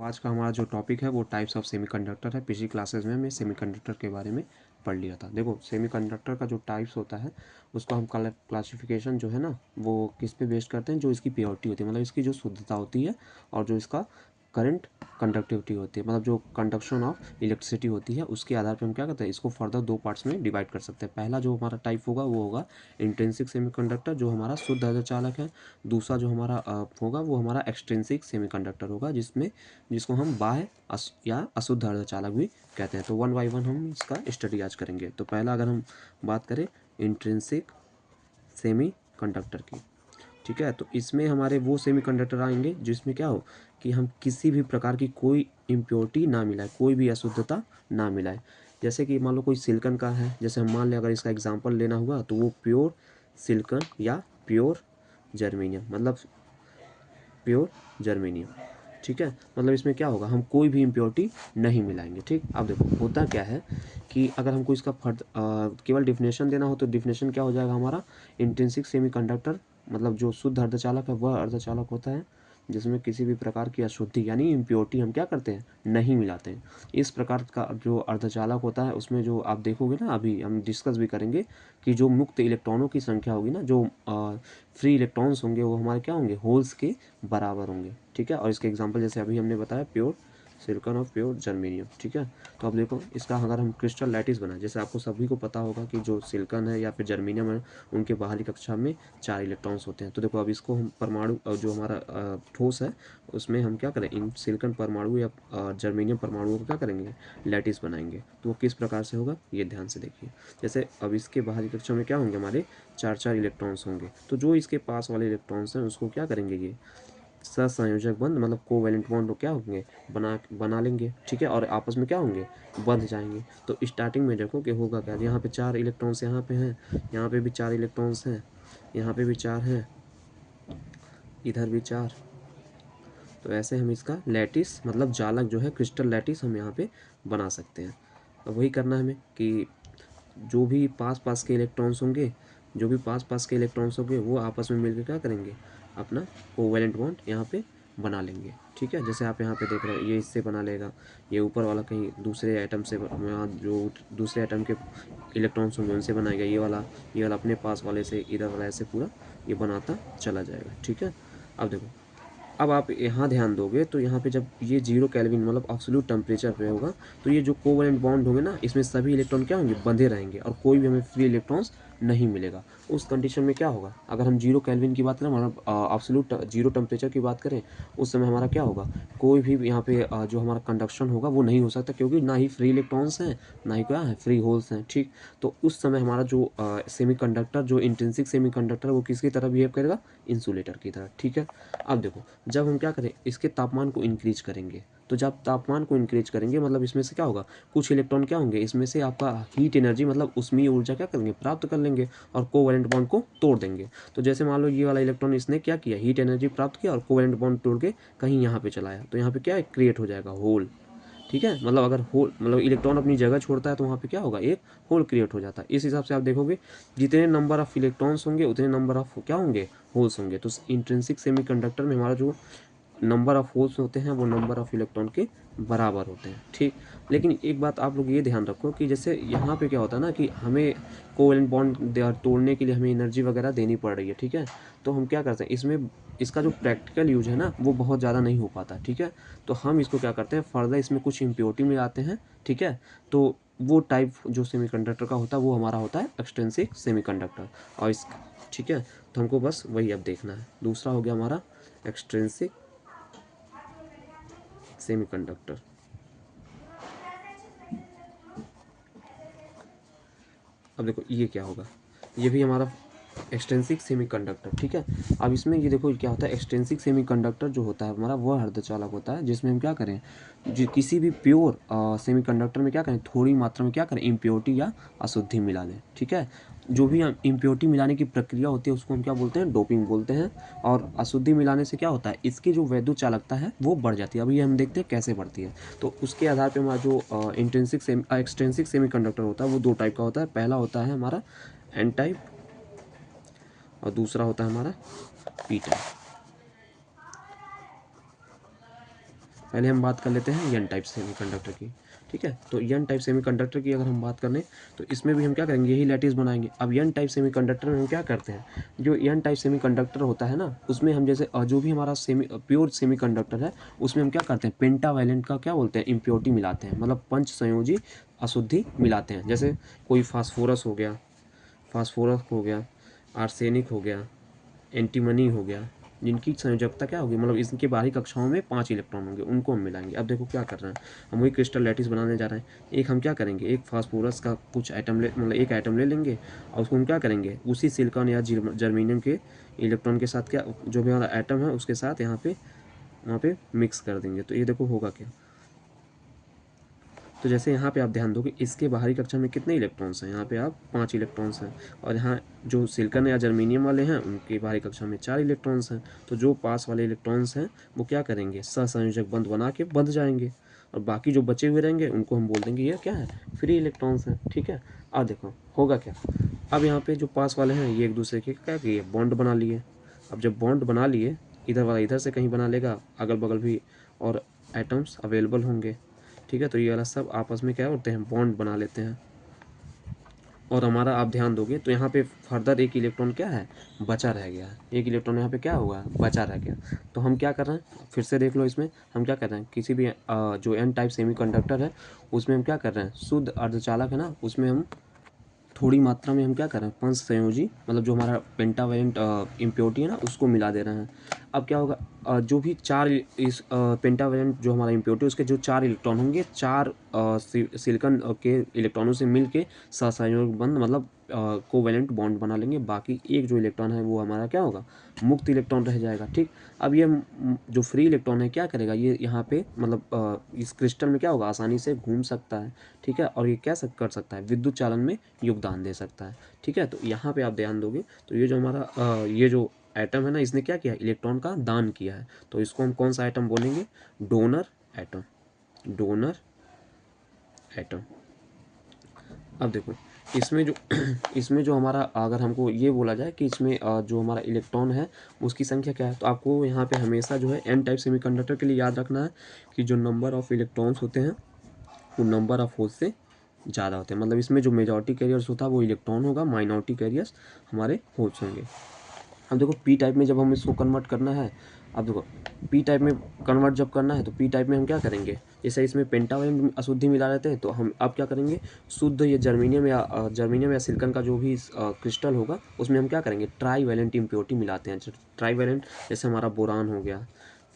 आज का हमारा जो टॉपिक है वो टाइप्स ऑफ सेमीकंडक्टर है। पिछली क्लासेस में हमने सेमीकंडक्टर के बारे में पढ़ लिया था। देखो सेमीकंडक्टर का जो टाइप्स होता है उसको हम क्लासिफिकेशन जो है ना वो किस पे बेस्ड करते हैं, जो इसकी प्योरिटी होती है, मतलब इसकी जो शुद्धता होती है, और जो इसका करंट कंडक्टिविटी होती है, मतलब जो कंडक्शन ऑफ इलेक्ट्रिसिटी होती है, उसके आधार पर हम क्या करते हैं, इसको फर्दर दो पार्ट्स में डिवाइड कर सकते हैं। पहला जो हमारा टाइप होगा वो होगा इंट्रिंसिक सेमीकंडक्टर, जो हमारा शुद्ध अर्धचालक है। दूसरा जो हमारा होगा वो हमारा एक्सट्रिंसिक सेमीकंडक्टर होगा, जिसको हम बाह्य या अशुद्ध अर्धचालक भी कहते हैं। तो वन बाई वन हम इसका स्टडी आज करेंगे। तो पहला अगर हम बात करें इंट्रिंसिक सेमी कंडक्टर की, ठीक है, तो इसमें हमारे वो सेमीकंडक्टर आएंगे जिसमें क्या हो कि हम किसी भी प्रकार की कोई इम्प्योरिटी ना मिलाए, कोई भी अशुद्धता ना मिलाए। जैसे कि मान लो कोई सिलिकॉन का है, जैसे हम मान लें, अगर इसका एग्जांपल लेना हुआ तो वो प्योर सिलिकॉन या प्योर जर्मेनियम, मतलब प्योर जर्मेनियम, ठीक है। मतलब इसमें क्या होगा, हम कोई भी इम्प्योरिटी नहीं मिलाएंगे। ठीक, अब देखो होता क्या है कि अगर हमको इसका केवल डिफिनेशन देना हो तो डिफिनेशन क्या हो जाएगा हमारा, इंट्रिंसिक सेमीकंडक्टर मतलब जो शुद्ध अर्धचालक है वह अर्धचालक होता है जिसमें किसी भी प्रकार की अशुद्धि यानी इम्प्योरिटी हम क्या करते हैं, नहीं मिलाते हैं। इस प्रकार का जो अर्धचालक होता है उसमें जो आप देखोगे ना, अभी हम डिस्कस भी करेंगे कि जो मुक्त इलेक्ट्रॉनों की संख्या होगी ना, जो फ्री इलेक्ट्रॉन्स होंगे वो हमारे क्या होंगे, होल्स के बराबर होंगे। ठीक है, और इसके एग्जांपल जैसे अभी हमने बताया प्योर सिलिकॉन और प्योर जर्मेनियम। ठीक है, तो अब देखो इसका अगर हम क्रिस्टल लैटिस बनाए, जैसे आपको सभी को पता होगा कि जो सिलिकॉन है या फिर जर्मेनियम है उनके बाहरी कक्षा में 4 इलेक्ट्रॉन्स होते हैं। तो देखो अब इसको हम परमाणु जो हमारा ठोस है उसमें हम क्या करें, इन सिलिकॉन परमाणु या जर्मेनियम परमाणुओं को क्या करेंगे, लैटिस बनाएंगे। तो वो किस प्रकार से होगा ये ध्यान से देखिए। जैसे अब इसके बाहरी कक्षा में क्या होंगे, हमारे 4 इलेक्ट्रॉन्स होंगे। तो जो इसके पास वाले इलेक्ट्रॉन्स हैं उसको क्या करेंगे, ये सहसंयोजक बंध मतलब कोवैलेंट बॉन्ड क्या होंगे, बना लेंगे। ठीक है, और आपस में क्या होंगे, बंध जाएंगे। तो स्टार्टिंग में देखो कि होगा क्या, यहाँ पे 4 इलेक्ट्रॉन्स यहाँ पे हैं, यहाँ पे भी 4 इलेक्ट्रॉन्स हैं, यहाँ पे भी 4 हैं, इधर भी 4। तो ऐसे हम इसका लैटिस मतलब जालक जो है क्रिस्टल लैटिस हम यहाँ पे बना सकते हैं। अब वही करना है हमें कि जो भी पास पास के इलेक्ट्रॉन्स होंगे, जो भी पास पास के इलेक्ट्रॉन्स होंगे वो आपस में मिलकर क्या करेंगे, अपना कोवैलेंट बॉन्ड यहाँ पे बना लेंगे। ठीक है, जैसे आप यहाँ पे देख रहे हैं ये इससे बना लेगा, ये ऊपर वाला कहीं दूसरे एटम से यहाँ जो दूसरे एटम के इलेक्ट्रॉन्स होंगे उनसे बनाएगा, ये वाला अपने पास वाले से, इधर वाला ऐसे पूरा ये बनाता चला जाएगा। ठीक है, अब देखो अब आप यहाँ ध्यान दोगे तो यहाँ पे जब ये 0 केल्विन मतलब एब्सोल्यूट टेम्परेचर पे होगा तो ये जो कोवैलेंट बॉन्ड होंगे ना इसमें सभी इलेक्ट्रॉन क्या होंगे, बंधे रहेंगे और कोई भी हमें फ्री इलेक्ट्रॉन्स नहीं मिलेगा। उस कंडीशन में क्या होगा, अगर हम 0 केल्विन की बात करें मतलब एब्सोल्यूट 0 टेम्परेचर की बात करें, उस समय हमारा क्या होगा, कोई भी यहाँ पे जो हमारा कंडक्शन होगा वो नहीं हो सकता, क्योंकि ना ही फ्री इलेक्ट्रॉन्स हैं ना ही क्या है, फ्री होल्स हैं। ठीक, तो उस समय हमारा जो सेमीकंडक्टर जो इंट्रिंसिक सेमीकंडक्टर वो किसकी तरह बिहेव करेगा, इंसुलेटर की तरह। ठीक है, अब देखो जब हम क्या करें, इसके तापमान को इंक्रीज करेंगे, तो जब तापमान को इंक्रीज करेंगे मतलब इसमें से क्या होगा, कुछ इलेक्ट्रॉन क्या होंगे, इसमें से आपका हीट एनर्जी मतलब उष्मीय ऊर्जा क्या करेंगे, प्राप्त कर लेंगे और कोवैलेंट बॉन्ड को तोड़ देंगे। तो जैसे मान लो ये वाला इलेक्ट्रॉन इसने क्या किया, हीट एनर्जी प्राप्त किया और कोवैलेंट बॉन्ड तोड़ के कहीं यहाँ पे चलाया, तो यहाँ पे क्या क्रिएट हो जाएगा, होल। ठीक है, मतलब अगर होल मतलब इलेक्ट्रॉन अपनी जगह छोड़ता है तो वहाँ पे क्या होगा, एक होल क्रिएट हो जाता है। इस हिसाब से आप देखोगे जितने नंबर ऑफ इलेक्ट्रॉन्स होंगे उतने नंबर ऑफ क्या होंगे, होल्स होंगे। तो इंट्रिंसिक सेमीकंडक्टर में हमारा जो नंबर ऑफ होल्स होते हैं वो नंबर ऑफ इलेक्ट्रॉन के बराबर होते हैं। ठीक, लेकिन एक बात आप लोग ये ध्यान रखो कि जैसे यहाँ पे क्या होता है ना कि हमें कोवैलेंट बॉन्ड तोड़ने के लिए हमें एनर्जी वगैरह देनी पड़ रही है। ठीक है, तो हम क्या करते हैं इसमें, इसका जो प्रैक्टिकल यूज है ना वो बहुत ज़्यादा नहीं हो पाता। ठीक है, तो हम इसको क्या करते हैं, फर्दर इसमें कुछ इम्प्योरिटी मिलाते हैं। ठीक है, तो वो टाइप जो सेमीकंडक्टर का होता है वो हमारा होता है एक्सट्रिंसिक सेमीकंडक्टर। और इस ठीक है, तो हमको बस वही अब देखना है। दूसरा हो गया हमारा एक्सट्रिंसिक सेमीकंडक्टर। अब देखो ये क्या होगा, ये भी हमारा एक्सटेंसिक सेमीकंडक्टर। ठीक है, अब इसमें ये देखो क्या होता है, एक्सटेंसिक सेमीकंडक्टर जो होता है हमारा वह अर्धचालक होता है जिसमें हम क्या करें, जो किसी भी प्योर सेमीकंडक्टर में क्या करें, थोड़ी मात्रा में क्या करें, इम्प्योरिटी या अशुद्धि मिला दें। ठीक है, जो भी इम्प्योरिटी मिलाने की प्रक्रिया होती है उसको हम क्या बोलते हैं, डोपिंग बोलते हैं। और अशुद्धि मिलाने से क्या होता है, इसकी जो वैद्युत चालकता है वो बढ़ जाती है। अभी हम देखते हैं कैसे बढ़ती है। तो उसके आधार पर हमारा जो एक्सटेंसिक सेमीकंडक्टर होता है वो 2 टाइप का होता है। पहला होता है हमारा एन टाइप और दूसरा होता है हमारा पी टाइप। पहले हम बात कर लेते हैं एन टाइप सेमीकंडक्टर की, ठीक है। तो एन टाइप सेमीकंडक्टर की अगर हम बात करें तो इसमें भी हम क्या करेंगे, यही लैटिस बनाएंगे। अब एन टाइप सेमीकंडक्टर में हम क्या करते हैं, जो एन टाइप सेमीकंडक्टर होता है ना, उसमें हम जैसे जो भी हमारा प्योर सेमीकंडक्टर है उसमें हम क्या करते हैं, पेंटावैलेंट का क्या बोलते हैं, इम्प्योरिटी मिलाते हैं, मतलब पंच संयोजी अशुद्धि मिलाते हैं। जैसे कोई फास्फोरस हो गया, आर्सेनिक हो गया, एंटीमनी हो गया, जिनकी संयोजकता क्या होगी, मतलब इसके बाहरी कक्षाओं में 5 इलेक्ट्रॉन होंगे, उनको हम मिलाएंगे। अब देखो क्या कर रहे हैं, हम वही क्रिस्टल लैटिस बनाने जा रहे हैं। एक हम क्या करेंगे, एक फास्फोरस का कुछ आइटम मतलब एक आइटम ले लेंगे और उसको हम क्या करेंगे, उसी सिलिकॉन या जर्मेनियम के इलेक्ट्रॉन के साथ क्या, जो भी हमारा आइटम है उसके साथ वहाँ पे मिक्स कर देंगे। तो ये देखो होगा क्या, तो जैसे यहाँ पे आप ध्यान दोगे इसके बाहरी कक्षा में कितने इलेक्ट्रॉन्स हैं, यहाँ पे आप 5 इलेक्ट्रॉन्स हैं, और यहाँ जो सिलिकॉन या जर्मेनियम वाले हैं उनके बाहरी कक्षा में 4 इलेक्ट्रॉन्स हैं। तो जो पास वाले इलेक्ट्रॉन्स हैं वो क्या करेंगे, सहसंयोजक बंध बना के बंध जाएंगे, और बाकी जो बचे हुए रहेंगे उनको हम बोल देंगे ये क्या है, फ्री इलेक्ट्रॉन्स हैं, ठीक है। अब देखो होगा क्या, अब यहाँ पे जो पास वाले हैं ये एक दूसरे के क्या किए, बॉन्ड बना लिए। अब जब बॉन्ड बना लिए, इधर वाला इधर से कहीं बना लेगा, अगल बगल भी और एटम्स अवेलेबल होंगे, ठीक है। तो ये वाला सब आपस में क्या होते हैं, बॉन्ड बना लेते हैं। और हमारा आप ध्यान दोगे तो यहाँ पे फर्दर एक इलेक्ट्रॉन क्या है, बचा रह गया है, एक इलेक्ट्रॉन यहाँ पे क्या हुआ, बचा रह गया। तो हम क्या कर रहे हैं, फिर से देख लो, इसमें हम क्या कर रहे हैं, किसी भी जो एन टाइप सेमीकंडक्टर है उसमें हम क्या कर रहे हैं, शुद्ध अर्धचालक है ना, उसमें हम थोड़ी मात्रा में हम क्या कर रहे हैं, पंच संयोजी मतलब जो हमारा पेंटावैलेंट इम्प्योरिटी है ना उसको मिला दे रहे हैं। अब क्या होगा, जो भी 4 इस पेंटावैलेंट जो हमारा इम्प्योरिटी उसके जो 4 इलेक्ट्रॉन होंगे, 4 सिलिकॉन के इलेक्ट्रॉनों से मिल के सहसंयोग बंध मतलब कोवैलेंट बॉन्ड बना लेंगे। बाकी एक जो इलेक्ट्रॉन है वो हमारा क्या होगा, मुक्त इलेक्ट्रॉन रह जाएगा, ठीक। अब ये जो फ्री इलेक्ट्रॉन है क्या करेगा, ये यहाँ पे मतलब इस क्रिस्टल में क्या होगा, आसानी से घूम सकता है, ठीक है। और ये क्या कर सकता है, विद्युत चालन में योगदान दे सकता है, ठीक है। तो यहाँ पे आप ध्यान दोगे तो ये जो हमारा ये जो एटम है ना, इसने क्या किया, इलेक्ट्रॉन का दान किया है। तो इसको हम कौन सा एटम बोलेंगे, डोनर एटम, डोनर एटम। अब देखो इसमें जो हमारा, अगर हमको ये बोला जाए कि इसमें जो हमारा इलेक्ट्रॉन है उसकी संख्या क्या है, तो आपको यहाँ पे हमेशा जो है एन टाइप सेमीकंडक्टर के लिए याद रखना है कि जो नंबर ऑफ इलेक्ट्रॉन्स होते हैं वो नंबर ऑफ होल्स से ज़्यादा होते हैं। मतलब इसमें जो मेजॉरिटी कैरियर्स होता है वो इलेक्ट्रॉन होगा, माइनॉरिटी कैरियर्स हमारे होल्स होंगे। अब देखो पी टाइप में जब हम इसको कन्वर्ट करना है, अब देखो पी टाइप में कन्वर्ट जब करना है तो पी टाइप में हम क्या करेंगे, जैसे इसमें पेंटावैलेंट अशुद्धि मिला रहते हैं, तो हम अब क्या करेंगे, शुद्ध ये जर्मेनियम या सिलिकॉन का जो भी क्रिस्टल होगा उसमें हम क्या करेंगे, ट्राई वैलेंट इम्प्योरिटी मिलाते हैं। ट्राई वैलेंट जैसे हमारा बोरान हो गया,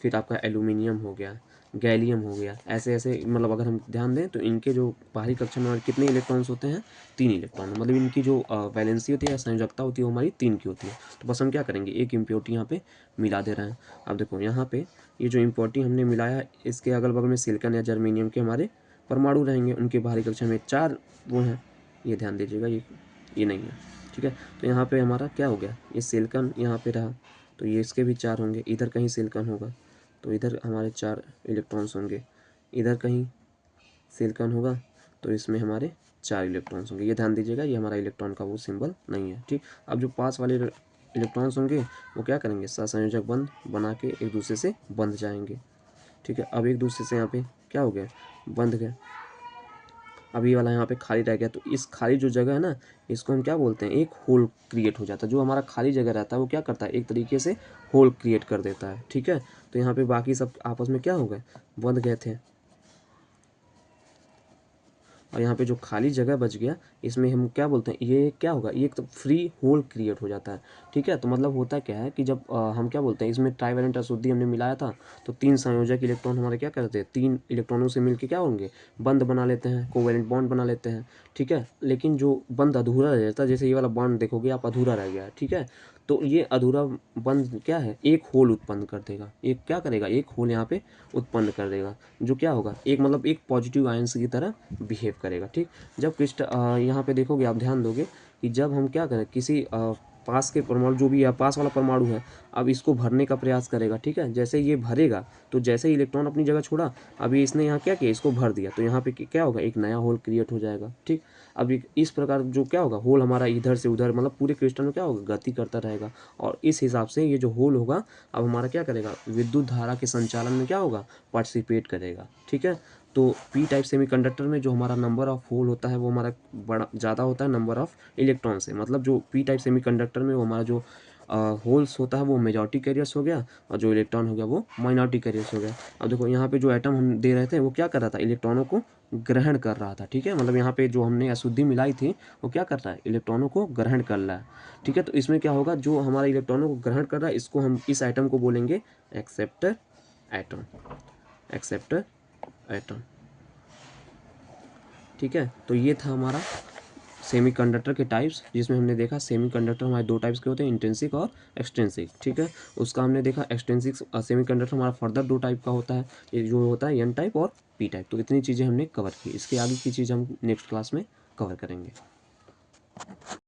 फिर आपका एल्यूमिनियम हो गया, गैलियम हो गया, ऐसे ऐसे मतलब अगर हम ध्यान दें तो इनके जो बाहरी कक्षा में कितने इलेक्ट्रॉन्स होते हैं, 3 इलेक्ट्रॉन, मतलब इनकी जो वैलेंसी होती है या संयोजकता होती है वो हमारी 3 की होती है। तो बस हम क्या करेंगे, एक इम्प्योरिटी यहाँ पे मिला दे रहे हैं। अब देखो यहाँ पे ये जो इम्प्योरिटी हमने मिलाया इसके अगल बगल में सिलिकॉन या जर्मेनियम के हमारे परमाणु रहेंगे, उनके बाहरी कक्षा में 4 वो हैं, ये ध्यान दीजिएगा, ये नहीं है, ठीक है। तो यहाँ पे हमारा क्या हो गया, ये सिलिकॉन यहाँ पे रहा तो ये इसके भी 4 होंगे, इधर कहीं सिलिकॉन होगा तो इधर हमारे 4 इलेक्ट्रॉन्स होंगे, इधर कहीं सिलिकॉन होगा तो इसमें हमारे 4 इलेक्ट्रॉन्स होंगे। ये ध्यान दीजिएगा, ये हमारा इलेक्ट्रॉन का वो सिंबल नहीं है, ठीक। अब जो पास वाले इलेक्ट्रॉन्स होंगे वो क्या करेंगे, सहसंयोजक बंध बना के एक दूसरे से बंध जाएंगे, ठीक है। अब एक दूसरे से यहाँ पे क्या हो गया, बंध गए। अब ये वाला यहाँ पे खाली रह गया, तो इस खाली जो जगह है ना इसको हम क्या बोलते हैं, एक होल क्रिएट हो जाता है। जो हमारा खाली जगह रहता है वो क्या करता है, एक तरीके से होल क्रिएट कर देता है, ठीक है। तो यहाँ पे बाकी सब आपस में क्या हो गए, बंध गए थे, और यहाँ पे जो खाली जगह बच गया इसमें हम क्या बोलते हैं, ये क्या होगा, ये एक तो फ्री होल क्रिएट हो जाता है, ठीक है। तो मतलब होता क्या है कि जब हम क्या बोलते हैं, इसमें ट्राइवेलेंट अशुद्धि हमने मिलाया था तो 3 संयोजक इलेक्ट्रॉन हमारे क्या करते हैं, 3 इलेक्ट्रॉनों से मिलकर क्या होंगे, बंध बना लेते हैं, कोवेलेंट बॉन्ड बना लेते हैं, ठीक है। लेकिन जो बंध अधूरा रह जाता है, जैसे ये वाला बॉन्ड देखोगे आप अधूरा रह गया है, ठीक है। तो ये अधूरा बंध क्या है, एक होल उत्पन्न कर देगा, एक क्या करेगा, एक होल यहाँ पे उत्पन्न कर देगा, जो क्या होगा, एक मतलब एक पॉजिटिव आयंस की तरह बिहेव करेगा, ठीक। जब क्रिस्टल यहाँ पे देखोगे आप ध्यान दोगे कि जब हम क्या करें, किसी पास के परमाणु जो भी है, पास वाला परमाणु है, अब इसको भरने का प्रयास करेगा। ठीक है, जैसे ये भरेगा तो जैसे ही इलेक्ट्रॉन अपनी जगह छोड़ा, अभी इसने यहाँ क्या किया, इसको भर दिया, तो यहाँ पे क्या होगा, एक नया होल क्रिएट हो जाएगा। ठीक, अब इस प्रकार जो क्या होगा, होल हमारा इधर से उधर मतलब पूरे क्रिस्टल में क्या होगा, गति करता रहेगा, और इस हिसाब से ये जो होल होगा अब हमारा क्या करेगा, विद्युत धारा के संचालन में क्या होगा, पार्टिसिपेट करेगा। ठीक है, तो पी टाइप सेमीकंडक्टर में जो हमारा नंबर ऑफ होल होता है वो हमारा बड़ा ज़्यादा होता है नंबर ऑफ इलेक्ट्रॉन से। मतलब जो पी टाइप सेमीकंडक्टर में वो हमारा जो होल्स होता है वो मेजॉरिटी कैरियर्स हो गया, और जो इलेक्ट्रॉन हो गया वो माइनॉरिटी कैरियर्स हो गया। अब देखो यहाँ पे जो एटम हम दे रहे थे वो क्या कर रहा था, इलेक्ट्रॉनों को ग्रहण कर रहा था। ठीक है, मतलब यहाँ पे जो हमने अशुद्धि मिलाई थी वो क्या कर रहा है, इलेक्ट्रॉनों को ग्रहण कर रहा है। ठीक है, तो इसमें क्या होगा, जो हमारा इलेक्ट्रॉनों को ग्रहण कर रहा है इसको हम, इस आइटम को बोलेंगे एक्सेप्टर एटम, एक्सेप्टर एटम। ठीक है, तो ये था हमारा सेमीकंडक्टर के टाइप्स, जिसमें हमने देखा सेमीकंडक्टर हमारे दो टाइप्स के होते हैं, इंट्रिंसिक और एक्सट्रिंसिक। ठीक है, उसका हमने देखा एक्सट्रिंसिक सेमीकंडक्टर हमारा फर्दर दो टाइप का होता है, ये जो होता है एन टाइप और पी टाइप। तो इतनी चीज़ें हमने कवर की, इसके आगे की चीज़ हम नेक्स्ट क्लास में कवर करेंगे।